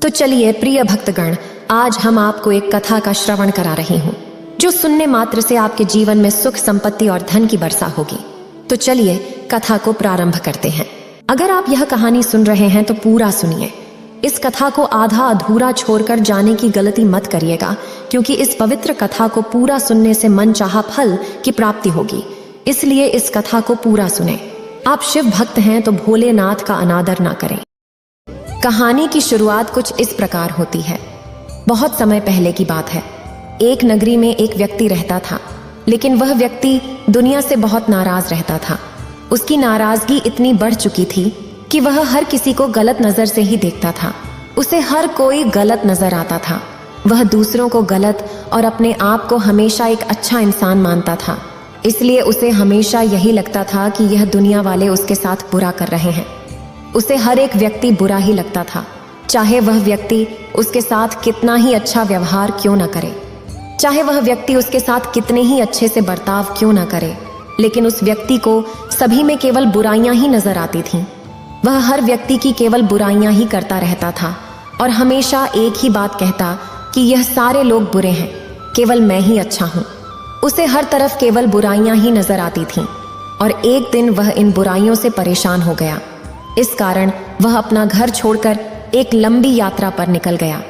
तो चलिए प्रिय भक्तगण, आज हम आपको एक कथा का श्रवण करा रही हूँ जो सुनने मात्र से आपके जीवन में सुख, संपत्ति और धन की वर्षा होगी। तो चलिए कथा को प्रारंभ करते हैं। अगर आप यह कहानी सुन रहे हैं तो पूरा सुनिए। इस कथा को आधा अधूरा छोड़कर जाने की गलती मत करिएगा, क्योंकि इस पवित्र कथा को पूरा सुनने से मन चाहा फल की प्राप्ति होगी। इसलिए इस कथा को पूरा सुने। आप शिव भक्त हैं तो भोलेनाथ का अनादर ना करें। कहानी की शुरुआत कुछ इस प्रकार होती है। बहुत समय पहले की बात है। एक नगरी में एक व्यक्ति रहता था, लेकिन वह व्यक्ति दुनिया से बहुत नाराज रहता था। उसकी नाराजगी इतनी बढ़ चुकी थी कि वह हर किसी को गलत नजर से ही देखता था। उसे हर कोई गलत नजर आता था। वह दूसरों को गलत और अपने आप को हमेशा एक अच्छा इंसान मानता था। इसलिए उसे हमेशा यही लगता था कि यह दुनिया वाले उसके साथ बुरा कर रहे हैं। उसे हर एक व्यक्ति बुरा ही लगता था, चाहे वह व्यक्ति उसके साथ कितना ही अच्छा व्यवहार क्यों न करे, चाहे वह व्यक्ति उसके साथ कितने ही अच्छे से बर्ताव क्यों न करे। लेकिन उस व्यक्ति को सभी में केवल बुराइयां ही नजर आती थीं। वह हर व्यक्ति की केवल बुराइयां ही करता रहता था और हमेशा एक ही बात कहता कि यह सारे लोग बुरे हैं, केवल मैं ही अच्छा हूँ। उसे हर तरफ केवल बुराइयां ही नजर आती थीं और एक दिन वह इन बुराइयों से परेशान हो गया। इस कारण वह अपना घर छोड़कर एक लंबी यात्रा पर निकल गया।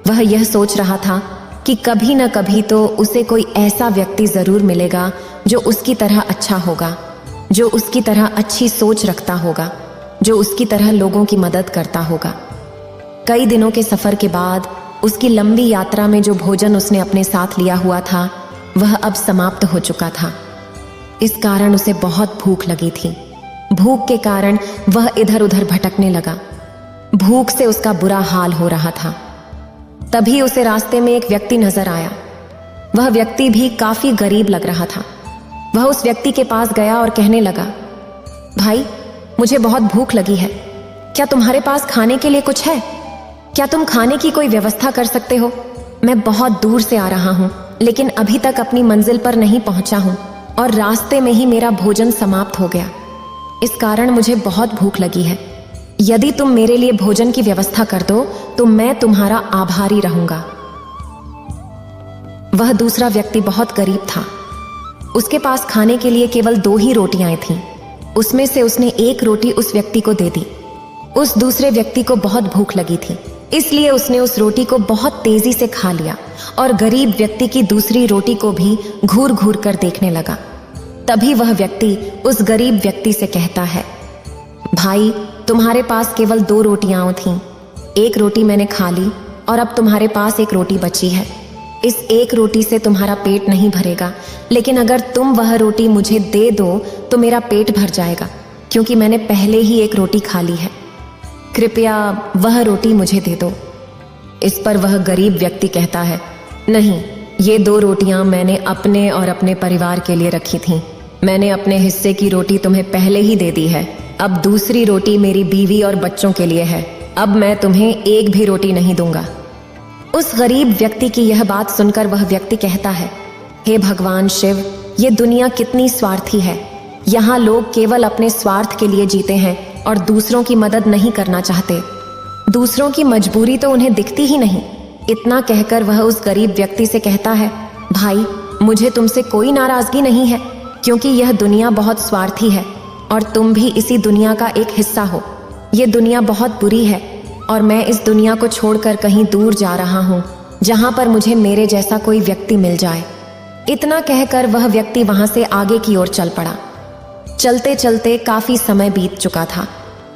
वह यह सोच रहा था कि कभी न कभी तो उसे कोई ऐसा व्यक्ति जरूर मिलेगा जो उसकी तरह अच्छा होगा, जो उसकी तरह अच्छी सोच रखता होगा, जो उसकी तरह लोगों की मदद करता होगा। कई दिनों के सफर के बाद उसकी लंबी यात्रा में जो भोजन उसने अपने साथ लिया हुआ था वह अब समाप्त हो चुका था। इस कारण उसे बहुत भूख लगी थी। भूख के कारण वह इधर उधर भटकने लगा। भूख से उसका बुरा हाल हो रहा था। तभी उसे रास्ते में एक व्यक्ति नजर आया। वह व्यक्ति भी काफी गरीब लग रहा था। वह उस व्यक्ति के पास गया और कहने लगा, भाई, मुझे बहुत भूख लगी है। क्या तुम्हारे पास खाने के लिए कुछ है? क्या तुम खाने की कोई व्यवस्था कर सकते हो? मैं बहुत दूर से आ रहा हूँ, लेकिन अभी तक अपनी मंजिल पर नहीं पहुंचा हूँ और रास्ते में ही मेरा भोजन समाप्त हो गया। इस कारण मुझे बहुत भूख लगी है। यदि तुम मेरे लिए भोजन की व्यवस्था कर दो तो मैं तुम्हारा आभारी रहूंगा। वह दूसरा व्यक्ति बहुत गरीब था। उसके पास खाने के लिए केवल 2 ही रोटियां थीं। उसमें से उसने एक रोटी उस व्यक्ति को दे दी। उस दूसरे व्यक्ति को बहुत भूख लगी थी, इसलिए उसने उस रोटी को बहुत तेजी से खा लिया और गरीब व्यक्ति की दूसरी रोटी को भी घूर घूर कर देखने लगा। तभी वह व्यक्ति उस गरीब व्यक्ति से कहता है, भाई, तुम्हारे पास केवल 2 रोटियां थीं। एक रोटी मैंने खा ली और अब तुम्हारे पास एक रोटी बची है। इस एक रोटी से तुम्हारा पेट नहीं भरेगा, लेकिन अगर तुम वह रोटी मुझे दे दो तो मेरा पेट भर जाएगा, क्योंकि मैंने पहले ही एक रोटी खा ली है। कृपया वह रोटी मुझे दे दो। इस पर वह गरीब व्यक्ति कहता है, नहीं, ये 2 रोटियां मैंने अपने और अपने परिवार के लिए रखी थीं। मैंने अपने हिस्से की रोटी तुम्हें पहले ही दे दी है। अब दूसरी रोटी मेरी बीवी और बच्चों के लिए है। अब मैं तुम्हें एक भी रोटी नहीं दूंगा। उस गरीब व्यक्ति की यह बात सुनकर वह व्यक्ति कहता है, हे भगवान शिव, ये दुनिया कितनी स्वार्थी है। यहाँ लोग केवल अपने स्वार्थ के लिए जीते हैं और दूसरों की मदद नहीं करना चाहते। दूसरों की मजबूरी तो उन्हें दिखती ही नहीं। इतना कहकर वह उस गरीब व्यक्ति से कहता है, भाई, मुझे तुमसे कोई नाराजगी नहीं है, क्योंकि यह दुनिया बहुत स्वार्थी है और तुम भी इसी दुनिया का एक हिस्सा हो। यह दुनिया बहुत बुरी है और मैं इस दुनिया को छोड़कर कहीं दूर जा रहा हूँ, जहाँ पर मुझे मेरे जैसा कोई व्यक्ति मिल जाए। इतना कहकर वह व्यक्ति वहां से आगे की ओर चल पड़ा। चलते चलते काफी समय बीत चुका था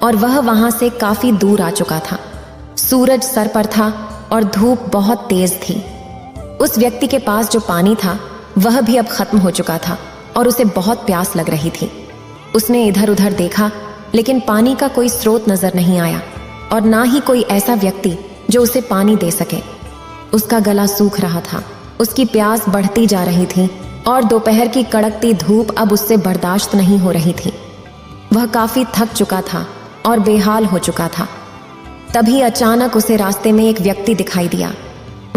और वह वहां से काफी दूर आ चुका था। सूरज सर पर था और धूप बहुत तेज थी। उस व्यक्ति के पास जो पानी था वह भी अब खत्म हो चुका था और उसे बहुत प्यास लग रही थी। उसने इधर उधर देखा, लेकिन पानी का कोई स्रोत नजर नहीं आया और ना ही कोई ऐसा व्यक्ति जो उसे पानी दे सके। उसका गला सूख रहा था, उसकी प्यास बढ़ती जा रही थी और दोपहर की कड़कती धूप अब उससे बर्दाश्त नहीं हो रही थी। वह काफी थक चुका था और बेहाल हो चुका था। तभी अचानक उसे रास्ते में एक व्यक्ति दिखाई दिया।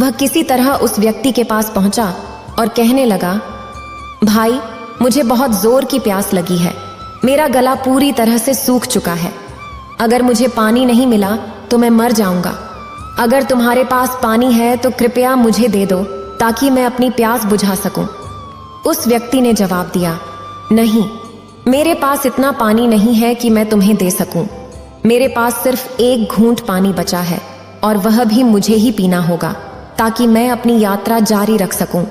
वह किसी तरह उस व्यक्ति के पास पहुंचा और कहने लगा, भाई, मुझे बहुत जोर की प्यास लगी है। मेरा गला पूरी तरह से सूख चुका है। अगर मुझे पानी नहीं मिला तो मैं मर जाऊंगा। अगर तुम्हारे पास पानी है तो कृपया मुझे दे दो ताकि मैं अपनी प्यास बुझा सकूं। उस व्यक्ति ने जवाब दिया, नहीं, मेरे पास इतना पानी नहीं है कि मैं तुम्हें दे सकूं। मेरे पास सिर्फ एक घूंट पानी बचा है और वह भी मुझे ही पीना होगा ताकि मैं अपनी यात्रा जारी रख सकूं।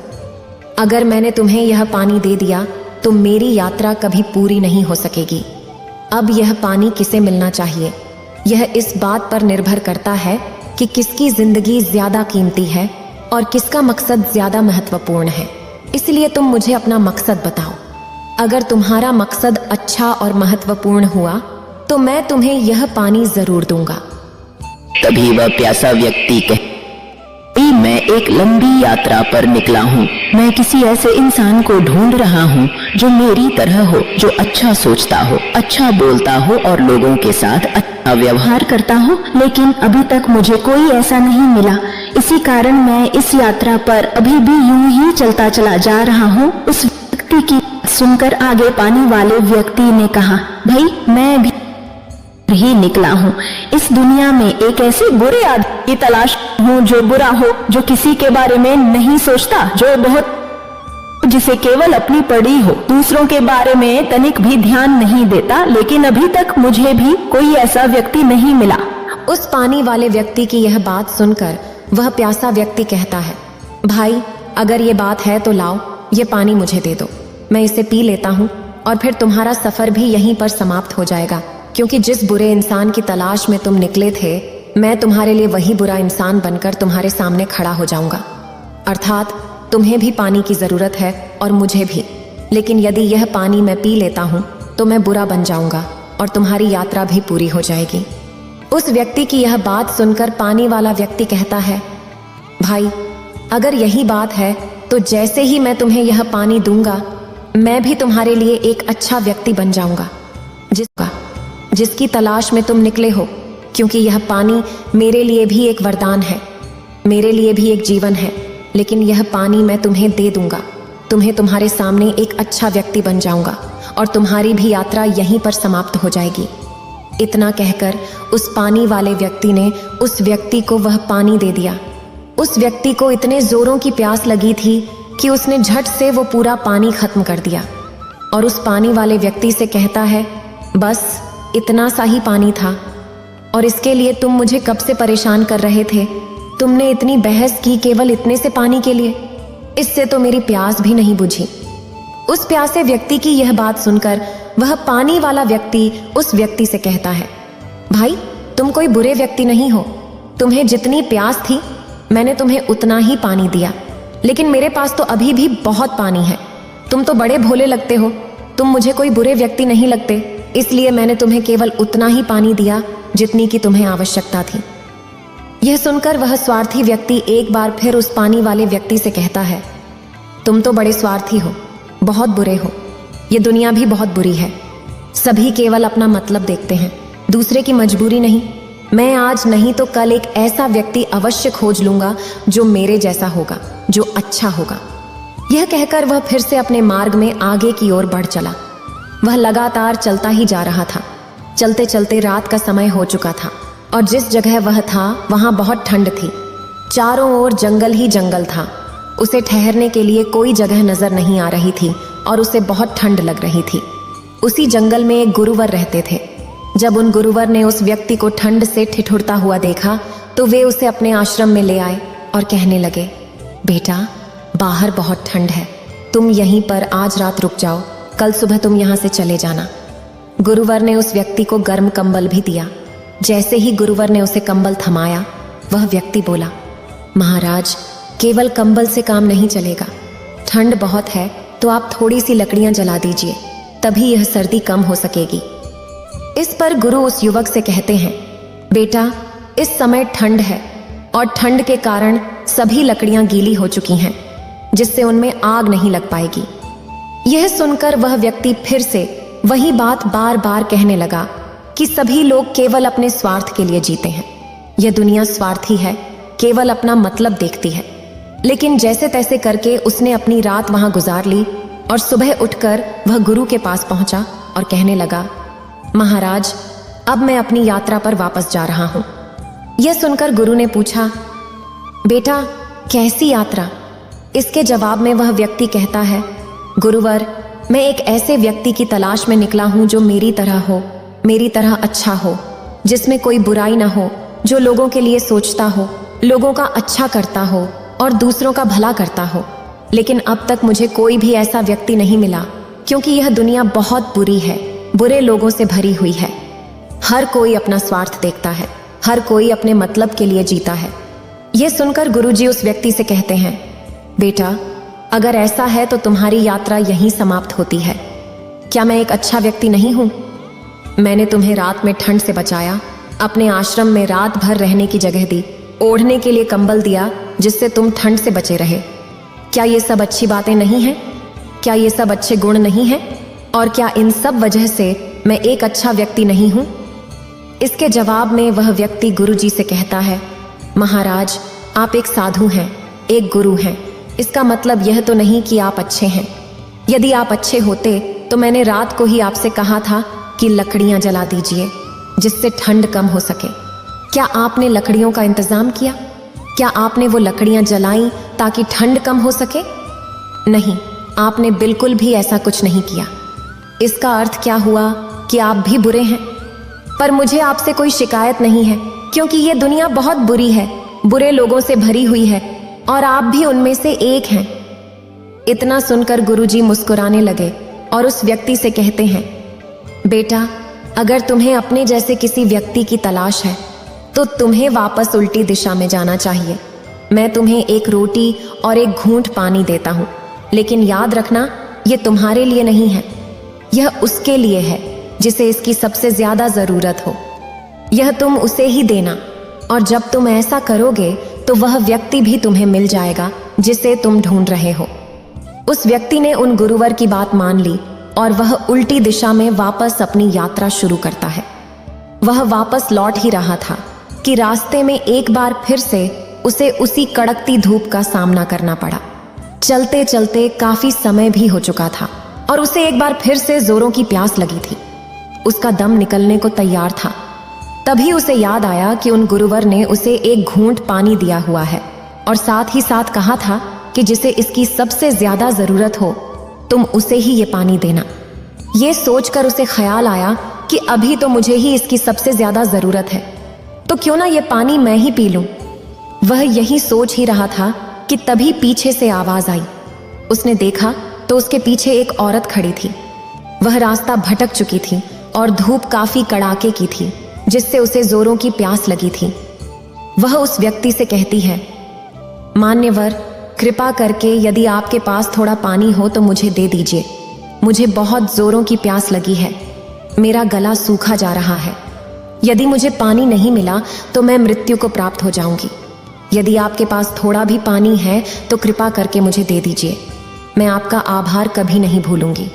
अगर मैंने तुम्हें यह पानी दे दिया तो मेरी यात्रा कभी पूरी नहीं हो सकेगी। अब यह पानी किसे मिलना चाहिए, यह इस बात पर निर्भर करता है कि किसकी जिंदगी ज्यादा कीमती है और किसका मकसद ज्यादा महत्वपूर्ण है। इसलिए तुम मुझे अपना मकसद बताओ। अगर तुम्हारा मकसद अच्छा और महत्वपूर्ण हुआ तो मैं तुम्हें यह पानी जरूर दूंगा। तभी वह प्यासा व्यक्ति कहे, मैं एक लंबी यात्रा पर निकला हूँ। मैं किसी ऐसे इंसान को ढूंढ रहा हूँ जो मेरी तरह हो, जो अच्छा सोचता हो, अच्छा बोलता हो और लोगों के साथ अच्छा व्यवहार करता हो, लेकिन अभी तक मुझे कोई ऐसा नहीं मिला। इसी कारण मैं इस यात्रा पर अभी भी यूं ही चलता चला जा रहा हूँ। उस व्यक्ति की सुनकर आगे पानी वाले व्यक्ति ने कहा, भाई मैं भी ही निकला हूँ। इस दुनिया में एक ऐसे बुरे आदमी की तलाश हूँ जो बुरा हो, जो किसी के बारे में नहीं सोचता, जो बहुत जिसे केवल अपनी पड़ी हो, दूसरों के बारे में तनिक भी ध्यान नहीं देता, लेकिन अभी तक मुझे भी कोई ऐसा व्यक्ति नहीं मिला। उस पानी वाले व्यक्ति की यह बात सुनकर वह प्यासा व्यक्ति कहता है, भाई अगर ये बात है तो लाओ, ये पानी मुझे दे दो, मैं इसे पी लेता हूँ और फिर तुम्हारा सफर भी यहीं पर समाप्त हो जाएगा। क्योंकि जिस बुरे इंसान की तलाश में तुम निकले थे, मैं तुम्हारे लिए वही बुरा इंसान बनकर तुम्हारे सामने खड़ा हो जाऊंगा। अर्थात तुम्हें भी पानी की जरूरत है और मुझे भी, लेकिन यदि यह पानी मैं पी लेता हूं तो मैं बुरा बन जाऊंगा और तुम्हारी यात्रा भी पूरी हो जाएगी। उस व्यक्ति की यह बात सुनकर पानी वाला व्यक्ति कहता है, भाई अगर यही बात है तो जैसे ही मैं तुम्हें यह पानी दूंगा, मैं भी तुम्हारे लिए एक अच्छा व्यक्ति बन जाऊंगा जिसकी तलाश में तुम निकले हो। क्योंकि यह पानी मेरे लिए भी एक वरदान है, मेरे लिए भी एक जीवन है, लेकिन यह पानी मैं तुम्हें दे दूंगा, तुम्हें तुम्हारे सामने एक अच्छा व्यक्ति बन जाऊंगा और तुम्हारी भी यात्रा यहीं पर समाप्त हो जाएगी। इतना कहकर उस पानी वाले व्यक्ति ने उस व्यक्ति को वह पानी दे दिया। उस व्यक्ति को इतने जोरों की प्यास लगी थी कि उसने झट से वो पूरा पानी खत्म कर दिया और उस पानी वाले व्यक्ति से कहता है, बस इतना सा ही पानी था और इसके लिए तुम मुझे कब से परेशान कर रहे थे। तुमने इतनी बहस की केवल इतने से पानी के लिए, इससे तो मेरी प्यास भी नहीं बुझी। उस प्यासे व्यक्ति की यह बात सुनकर वह पानी वाला व्यक्ति उस व्यक्ति से कहता है, भाई तुम कोई बुरे व्यक्ति नहीं हो, तुम्हें जितनी प्यास थी मैंने तुम्हें उतना ही पानी दिया, लेकिन मेरे पास तो अभी भी बहुत पानी है। तुम तो बड़े भोले लगते हो, तुम मुझे कोई बुरे व्यक्ति नहीं लगते, इसलिए मैंने तुम्हें केवल उतना ही पानी दिया जितनी की तुम्हें आवश्यकता थी। यह सुनकर वह स्वार्थी व्यक्ति एक बार फिर उस पानी वाले व्यक्ति से कहता है, तुम तो बड़े स्वार्थी हो, बहुत बुरे हो, ये दुनिया भी बहुत बुरी है, सभी केवल अपना मतलब देखते हैं, दूसरे की मजबूरी नहीं। मैं आज नहीं तो कल एक ऐसा व्यक्ति अवश्य खोज लूंगा जो मेरे जैसा होगा, जो अच्छा होगा। यह कहकर वह फिर से अपने मार्ग में आगे की ओर बढ़ चला। वह लगातार चलता ही जा रहा था। चलते चलते रात का समय हो चुका था और जिस जगह वह था वहां बहुत ठंड थी। चारों ओर जंगल ही जंगल था। उसे ठहरने के लिए कोई जगह नजर नहीं आ रही थी और उसे बहुत ठंड लग रही थी। उसी जंगल में एक गुरुवर रहते थे। जब उन गुरुवर ने उस व्यक्ति को ठंड से ठिठुरता हुआ देखा तो वे उसे अपने आश्रम में ले आए और कहने लगे, बेटा बाहर बहुत ठंड है, तुम यहीं पर आज रात रुक जाओ, कल सुबह तुम यहाँ से चले जाना। गुरुवर ने उस व्यक्ति को गर्म कंबल भी दिया। जैसे ही गुरुवर ने उसे कंबल थमाया, वह व्यक्ति बोला, महाराज केवल कंबल से काम नहीं चलेगा, ठंड बहुत है तो आप थोड़ी सी लकड़ियां जला दीजिए, तभी यह सर्दी कम हो सकेगी। इस पर गुरु उस युवक से कहते हैं, बेटा इस समय ठंड है और ठंड के कारण सभी लकड़ियां गीली हो चुकी हैं, जिससे उनमें आग नहीं लग पाएगी। यह सुनकर वह व्यक्ति फिर से वही बात बार बार कहने लगा कि सभी लोग केवल अपने स्वार्थ के लिए जीते हैं, यह दुनिया स्वार्थी है, केवल अपना मतलब देखती है। लेकिन जैसे तैसे करके उसने अपनी रात वहां गुजार ली और सुबह उठकर वह गुरु के पास पहुंचा और कहने लगा, महाराज अब मैं अपनी यात्रा पर वापस जा रहा हूं। यह सुनकर गुरु ने पूछा, बेटा कैसी यात्रा? इसके जवाब में वह व्यक्ति कहता है, गुरुवर, मैं एक ऐसे व्यक्ति की तलाश में निकला हूं जो मेरी तरह हो, मेरी तरह अच्छा हो, जिसमें कोई बुराई ना हो, जो लोगों के लिए सोचता हो, लोगों का अच्छा करता हो और दूसरों का भला करता हो। लेकिन अब तक मुझे कोई भी ऐसा व्यक्ति नहीं मिला, क्योंकि यह दुनिया बहुत बुरी है, बुरे लोगों से भरी हुई है। हर कोई अपना स्वार्थ देखता है, हर कोई अपने मतलब के लिए जीता है। यह सुनकर गुरुजी उस व्यक्ति से कहते हैं, बेटा अगर ऐसा है तो तुम्हारी यात्रा यहीं समाप्त होती है। क्या मैं एक अच्छा व्यक्ति नहीं हूं? मैंने तुम्हें रात में ठंड से बचाया, अपने आश्रम में रात भर रहने की जगह दी, ओढ़ने के लिए कंबल दिया जिससे तुम ठंड से बचे रहे। क्या ये सब अच्छी बातें नहीं हैं? क्या ये सब अच्छे गुण नहीं हैं? और क्या इन सब वजह से मैं एक अच्छा व्यक्ति नहीं हूं? इसके जवाब में वह व्यक्ति गुरुजी से कहता है, महाराज आप एक साधु हैं, एक गुरु हैं। इसका मतलब यह तो नहीं कि आप अच्छे हैं। यदि आप अच्छे होते तो मैंने रात को ही आपसे कहा था कि लकड़ियां जला दीजिए जिससे ठंड कम हो सके। क्या आपने लकड़ियों का इंतजाम किया? क्या आपने वो लकड़ियां जलाई ताकि ठंड कम हो सके? नहीं, आपने बिल्कुल भी ऐसा कुछ नहीं किया। इसका अर्थ क्या हुआ कि आप भी बुरे हैं। पर मुझे आपसे कोई शिकायत नहीं है, क्योंकि ये दुनिया बहुत बुरी है, बुरे लोगों से भरी हुई है और आप भी उनमें से एक हैं। इतना सुनकर गुरुजी मुस्कुराने लगे और उस व्यक्ति से कहते हैं, बेटा अगर तुम्हें अपने जैसे किसी व्यक्ति की तलाश है तो तुम्हें वापस उल्टी दिशा में जाना चाहिए। मैं तुम्हें एक रोटी और एक घूंट पानी देता हूं, लेकिन याद रखना यह तुम्हारे लिए नहीं है, यह उसके लिए है जिसे इसकी सबसे ज्यादा जरूरत हो। यह तुम उसे ही देना, और जब तुम ऐसा करोगे तो वह व्यक्ति भी तुम्हें मिल जाएगा जिसे तुम ढूंढ रहे हो। उस व्यक्ति ने उन गुरुवर की बात मान ली और वह उल्टी दिशा में वापस अपनी यात्रा शुरू करता है। वह वापस लौट ही रहा था कि रास्ते में एक बार फिर से उसे उसी कड़कती धूप का सामना करना पड़ा। चलते चलते काफी समय भी हो चुका था और उसे एक बार फिर से जोरों की प्यास लगी थी। उसका दम निकलने को तैयार था। तभी उसे याद आया कि उन गुरुवर ने उसे एक घूंट पानी दिया हुआ है और साथ ही साथ कहा था कि जिसे इसकी सबसे ज्यादा जरूरत हो तुम उसे ही ये पानी देना। ये सोचकर उसे ख्याल आया कि अभी तो मुझे ही इसकी सबसे ज्यादा जरूरत है, तो क्यों ना ये पानी मैं ही पी लूं। वह यही सोच ही रहा था कि तभी पीछे से आवाज आई। उसने देखा तो उसके पीछे एक औरत खड़ी थी। वह रास्ता भटक चुकी थी और धूप काफी कड़ाके की थी, जिससे उसे जोरों की प्यास लगी थी। वह उस व्यक्ति से कहती है, मान्यवर कृपा करके यदि आपके पास थोड़ा पानी हो तो मुझे दे दीजिए। मुझे बहुत जोरों की प्यास लगी है, मेरा गला सूखा जा रहा है। यदि मुझे पानी नहीं मिला तो मैं मृत्यु को प्राप्त हो जाऊंगी। यदि आपके पास थोड़ा भी पानी है तो कृपा करके मुझे दे दीजिए, मैं आपका आभार कभी नहीं भूलूंगी।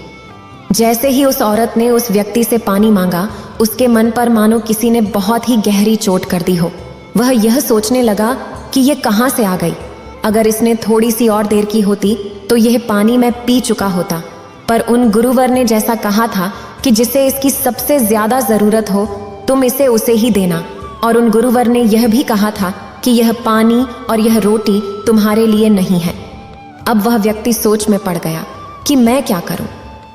जैसे ही उस औरत ने उस व्यक्ति से पानी मांगा, उसके मन पर मानो किसी ने बहुत ही गहरी चोट कर दी हो। वह यह सोचने लगा कि यह कहां से आ गई। अगर इसने थोड़ी सी और देर की होती तो यह पानी मैं पी चुका होता। पर उन गुरुवर ने जैसा कहा था कि जिसे इसकी सबसे ज्यादा जरूरत हो तुम इसे उसे ही देना, और उन गुरुवर ने यह भी कहा था कि यह पानी और यह रोटी तुम्हारे लिए नहीं है। अब वह व्यक्ति सोच में पड़ गया कि मैं क्या करूं,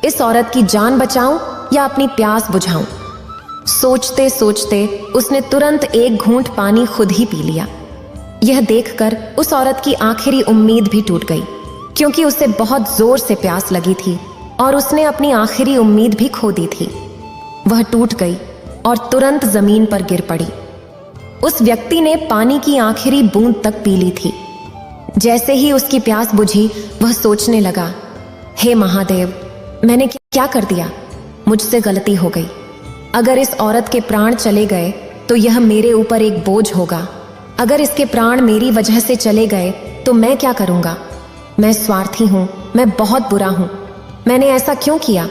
इस औरत की जान बचाऊं या अपनी प्यास बुझाऊं। सोचते सोचते उसने तुरंत एक घूंट पानी खुद ही पी लिया। यह देखकर उस औरत की आखिरी उम्मीद भी टूट गई, क्योंकि उसे बहुत जोर से प्यास लगी थी और उसने अपनी आखिरी उम्मीद भी खो दी थी। वह टूट गई और तुरंत जमीन पर गिर पड़ी। उस व्यक्ति ने पानी की आखिरी बूंद तक पी ली थी। जैसे ही उसकी प्यास बुझी, वह सोचने लगा, हे महादेव, मैंने क्या कर दिया? मुझसे गलती हो गई। अगर इस औरत के प्राण चले गए तो यह मेरे ऊपर एक बोझ होगा। अगर इसके प्राण मेरी वजह से चले गए तो मैं क्या करूंगा? मैं स्वार्थी हूं, मैं बहुत बुरा हूं। मैंने ऐसा क्यों किया?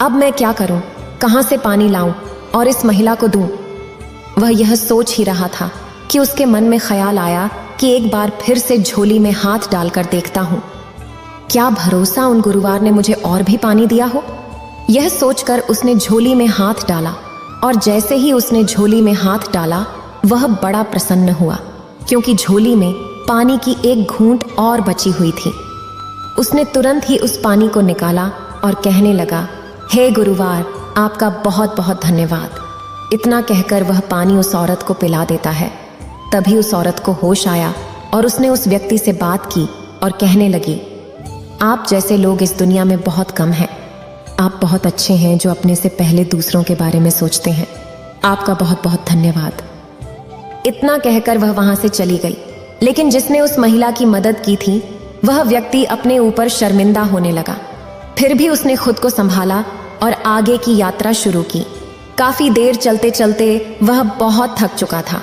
अब मैं क्या करूं? कहां से पानी लाऊं और इस महिला को दूं? वह यह सोच ही रहा था कि उसके मन में ख्याल आया कि एक बार फिर से झोली में हाथ डालकर देखता हूं। क्या भरोसा उन गुरुवार ने मुझे और भी पानी दिया हो? यह सोचकर उसने झोली में हाथ डाला, और जैसे ही उसने झोली में हाथ डाला वह बड़ा प्रसन्न हुआ क्योंकि झोली में पानी की एक घूंट और बची हुई थी। उसने तुरंत ही उस पानी को निकाला और कहने लगा, हे गुरुवार, आपका बहुत बहुत धन्यवाद। इतना कहकर वह पानी उस औरत को पिला देता है। तभी उस औरत को होश आया और उसने उस व्यक्ति से बात की और कहने लगी, आप जैसे लोग इस दुनिया में बहुत कम हैं। आप बहुत अच्छे हैं जो अपने से पहले दूसरों के बारे में सोचते हैं। आपका बहुत बहुत धन्यवाद। इतना कहकर वह वहां से चली गई। लेकिन जिसने उस महिला की मदद की थी वह व्यक्ति अपने ऊपर शर्मिंदा होने लगा। फिर भी उसने खुद को संभाला और आगे की यात्रा शुरू की। काफी देर चलते चलते वह बहुत थक चुका था।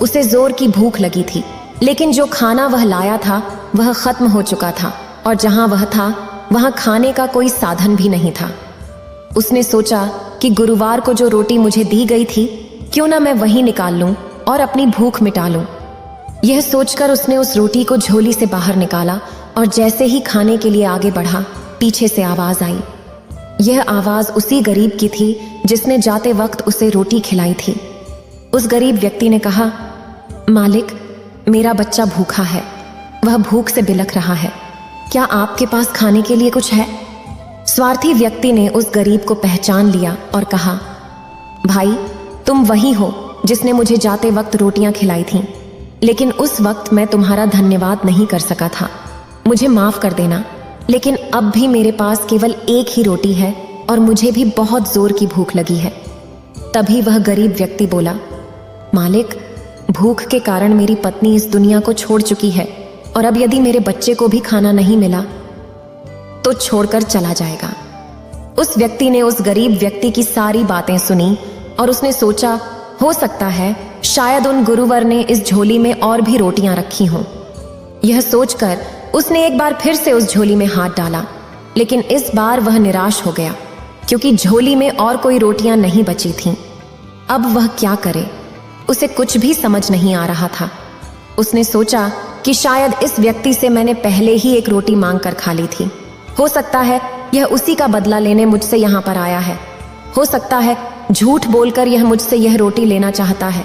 उसे जोर की भूख लगी थी, लेकिन जो खाना वह लाया था वह खत्म हो चुका था और जहां वह था वहां खाने का कोई साधन भी नहीं था। उसने सोचा कि गुरुवार को जो रोटी मुझे दी गई थी क्यों ना मैं वही निकाल लूं और अपनी भूख मिटा लूं। यह सोचकर उसने उस रोटी को झोली से बाहर निकाला और जैसे ही खाने के लिए आगे बढ़ा, पीछे से आवाज आई। यह आवाज उसी गरीब की थी जिसने जाते वक्त उसे रोटी खिलाई थी। उस गरीब व्यक्ति ने कहा, मालिक, मेरा बच्चा भूखा है, वह भूख से बिलख रहा है, क्या आपके पास खाने के लिए कुछ है? स्वार्थी व्यक्ति ने उस गरीब को पहचान लिया और कहा, भाई, तुम वही हो जिसने मुझे जाते वक्त रोटियां खिलाई थीं, लेकिन उस वक्त मैं तुम्हारा धन्यवाद नहीं कर सका था। मुझे माफ कर देना, लेकिन अब भी मेरे पास केवल एक ही रोटी है और मुझे भी बहुत जोर की भूख लगी है। तभी वह गरीब व्यक्ति बोला, मालिक, भूख के कारण मेरी पत्नी इस दुनिया को छोड़ चुकी है और अब यदि मेरे बच्चे को भी खाना नहीं मिला तो छोड़कर चला जाएगा। उस व्यक्ति ने उस गरीब व्यक्ति की सारी बातें सुनी और उसने सोचा, हो सकता है शायद उन गुरुवर ने इस झोली में और भी रोटियां रखी हों। यह सोचकर उसने एक बार फिर से उस झोली में हाथ डाला, लेकिन इस बार वह निराश हो गया क्योंकि झोली में और कोई रोटियां नहीं बची थीं। अब वह क्या करे, उसे कुछ भी समझ नहीं आ रहा था। उसने सोचा कि शायद इस व्यक्ति से मैंने पहले ही एक रोटी मांग कर खा ली थी। हो सकता है यह उसी का बदला लेने मुझसे यहाँ पर आया है। हो सकता है झूठ बोलकर यह मुझसे यह रोटी लेना चाहता है,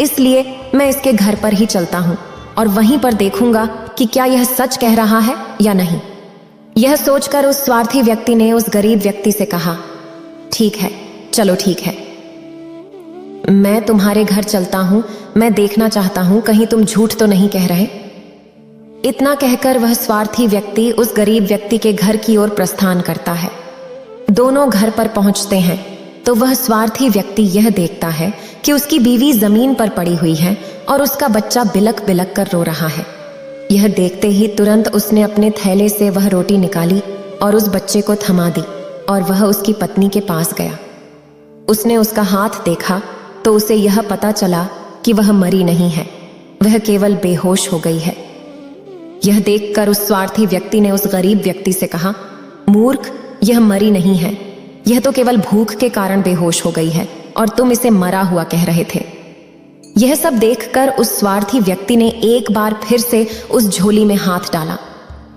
इसलिए मैं इसके घर पर ही चलता हूँ और वहीं पर देखूंगा कि क्या यह सच कह रहा है या नहीं। यह सोचकर उस स्वार्थी व्यक्ति ने उस गरीब व्यक्ति से कहा, ठीक है, चलो ठीक है, मैं तुम्हारे घर चलता हूं, मैं देखना चाहता हूं कहीं तुम झूठ तो नहीं कह रहे। इतना कहकर वह स्वार्थी व्यक्ति उस गरीब व्यक्ति के घर की ओर प्रस्थान करता है। दोनों घर पर पहुंचते हैं तो वह स्वार्थी व्यक्ति यह देखता है कि उसकी बीवी जमीन पर पड़ी हुई है और उसका बच्चा बिलक बिलक कर रो रहा है। यह देखते ही तुरंत उसने अपने थैले से वह रोटी निकाली और उस बच्चे को थमा दी और वह उसकी पत्नी के पास गया। उसने उसका हाथ देखा तो उसे यह पता चला कि वह मरी नहीं है, वह केवल बेहोश हो गई है। यह देखकर उस स्वार्थी व्यक्ति ने उस गरीब व्यक्ति से कहा, मूर्ख, यह मरी नहीं है, यह तो केवल भूख के कारण बेहोश हो गई है और तुम इसे मरा हुआ कह रहे थे। यह सब देखकर उस स्वार्थी व्यक्ति ने एक बार फिर से उस झोली में हाथ डाला।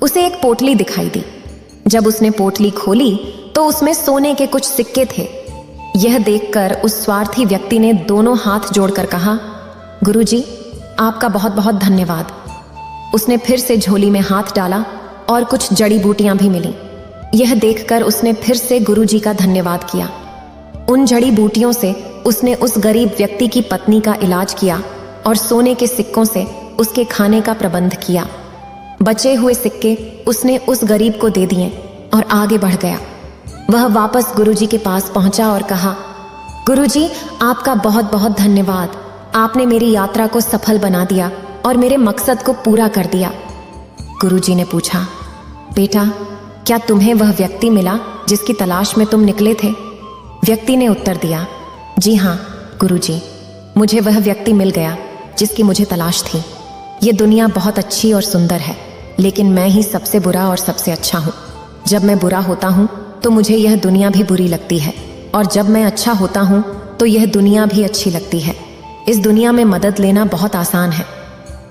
उसे एक पोटली दिखाई दी। जब उसने पोटली खोली तो उसमें सोने के कुछ सिक्के थे। यह देखकर उस स्वार्थी व्यक्ति ने दोनों हाथ जोड़कर कहा, गुरुजी, आपका बहुत बहुत धन्यवाद। उसने फिर से झोली में हाथ डाला और कुछ जड़ी बूटियां भी मिली। यह देखकर उसने फिर से गुरुजी का धन्यवाद किया। उन जड़ी बूटियों से उसने उस गरीब व्यक्ति की पत्नी का इलाज किया और सोने के सिक्कों से उसके खाने का प्रबंध किया। बचे हुए सिक्के उसने उस गरीब को दे दिए और आगे बढ़ गया। वह वापस गुरुजी के पास पहुंचा और कहा, गुरुजी, आपका बहुत बहुत धन्यवाद। आपने मेरी यात्रा को सफल बना दिया और मेरे मकसद को पूरा कर दिया। गुरुजी ने पूछा, बेटा, क्या तुम्हें वह व्यक्ति मिला जिसकी तलाश में तुम निकले थे? व्यक्ति ने उत्तर दिया, जी हाँ गुरुजी, मुझे वह व्यक्ति मिल गया जिसकी मुझे तलाश थी। ये दुनिया बहुत अच्छी और सुंदर है, लेकिन मैं ही सबसे बुरा और सबसे अच्छा हूँ। जब मैं बुरा होता हूँ तो मुझे यह दुनिया भी बुरी लगती है, और जब मैं अच्छा होता हूँ तो यह दुनिया भी अच्छी लगती है। इस दुनिया में मदद लेना बहुत आसान है,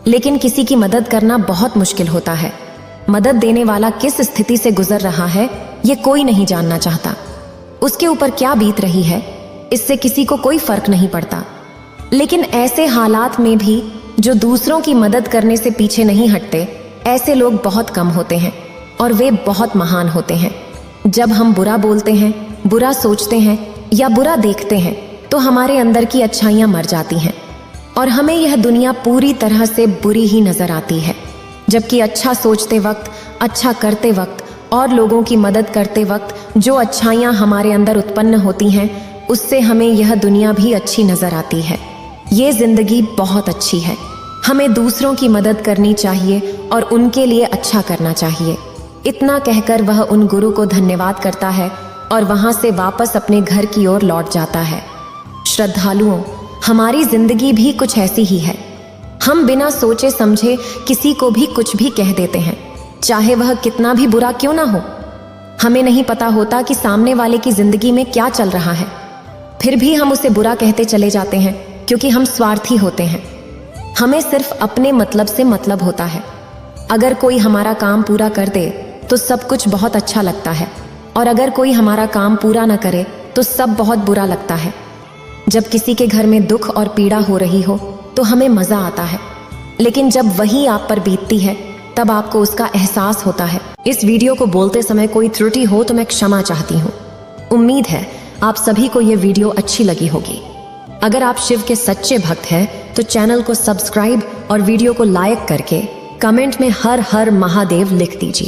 लेकिन किसी की मदद करना बहुत मुश्किल होता है। मदद देने वाला किस स्थिति से गुजर रहा है ये कोई नहीं जानना चाहता। उसके ऊपर क्या बीत रही है इससे किसी को कोई फर्क नहीं पड़ता। लेकिन ऐसे हालात में भी जो दूसरों की मदद करने से पीछे नहीं हटते, ऐसे लोग बहुत कम होते हैं और वे बहुत महान होते हैं। जब हम बुरा बोलते हैं, बुरा सोचते हैं या बुरा देखते हैं तो हमारे अंदर की अच्छाइयाँ मर जाती हैं और हमें यह दुनिया पूरी तरह से बुरी ही नजर आती है। जबकि अच्छा सोचते वक्त, अच्छा करते वक्त और लोगों की मदद करते वक्त जो अच्छाइयाँ हमारे अंदर उत्पन्न होती हैं, उससे हमें यह दुनिया भी अच्छी नजर आती है। ये जिंदगी बहुत अच्छी है। हमें दूसरों की मदद करनी चाहिए और उनके लिए अच्छा करना चाहिए। इतना कहकर वह उन गुरु को धन्यवाद करता है और वहां से वापस अपने घर की ओर लौट जाता है। श्रद्धालुओं, हमारी जिंदगी भी कुछ ऐसी ही है। हम बिना सोचे समझे किसी को भी कुछ भी कह देते हैं, चाहे वह कितना भी बुरा क्यों ना हो। हमें नहीं पता होता कि सामने वाले की जिंदगी में क्या चल रहा है, फिर भी हम उसे बुरा कहते चले जाते हैं क्योंकि हम स्वार्थी होते हैं। हमें सिर्फ अपने मतलब से मतलब होता है। अगर कोई हमारा काम पूरा कर दे तो सब कुछ बहुत अच्छा लगता है और अगर कोई हमारा काम पूरा ना करे तो सब बहुत बुरा लगता है। जब किसी के घर में दुख और पीड़ा हो रही हो तो हमें मजा आता है, लेकिन जब वही आप पर बीतती है तब आपको उसका एहसास होता है। इस वीडियो को बोलते समय कोई त्रुटि हो तो मैं क्षमा चाहती हूँ। उम्मीद है आप सभी को ये वीडियो अच्छी लगी होगी। अगर आप शिव के सच्चे भक्त हैं तो चैनल को सब्सक्राइब और वीडियो को लाइक करके कमेंट में हर हर महादेव लिख दीजिए।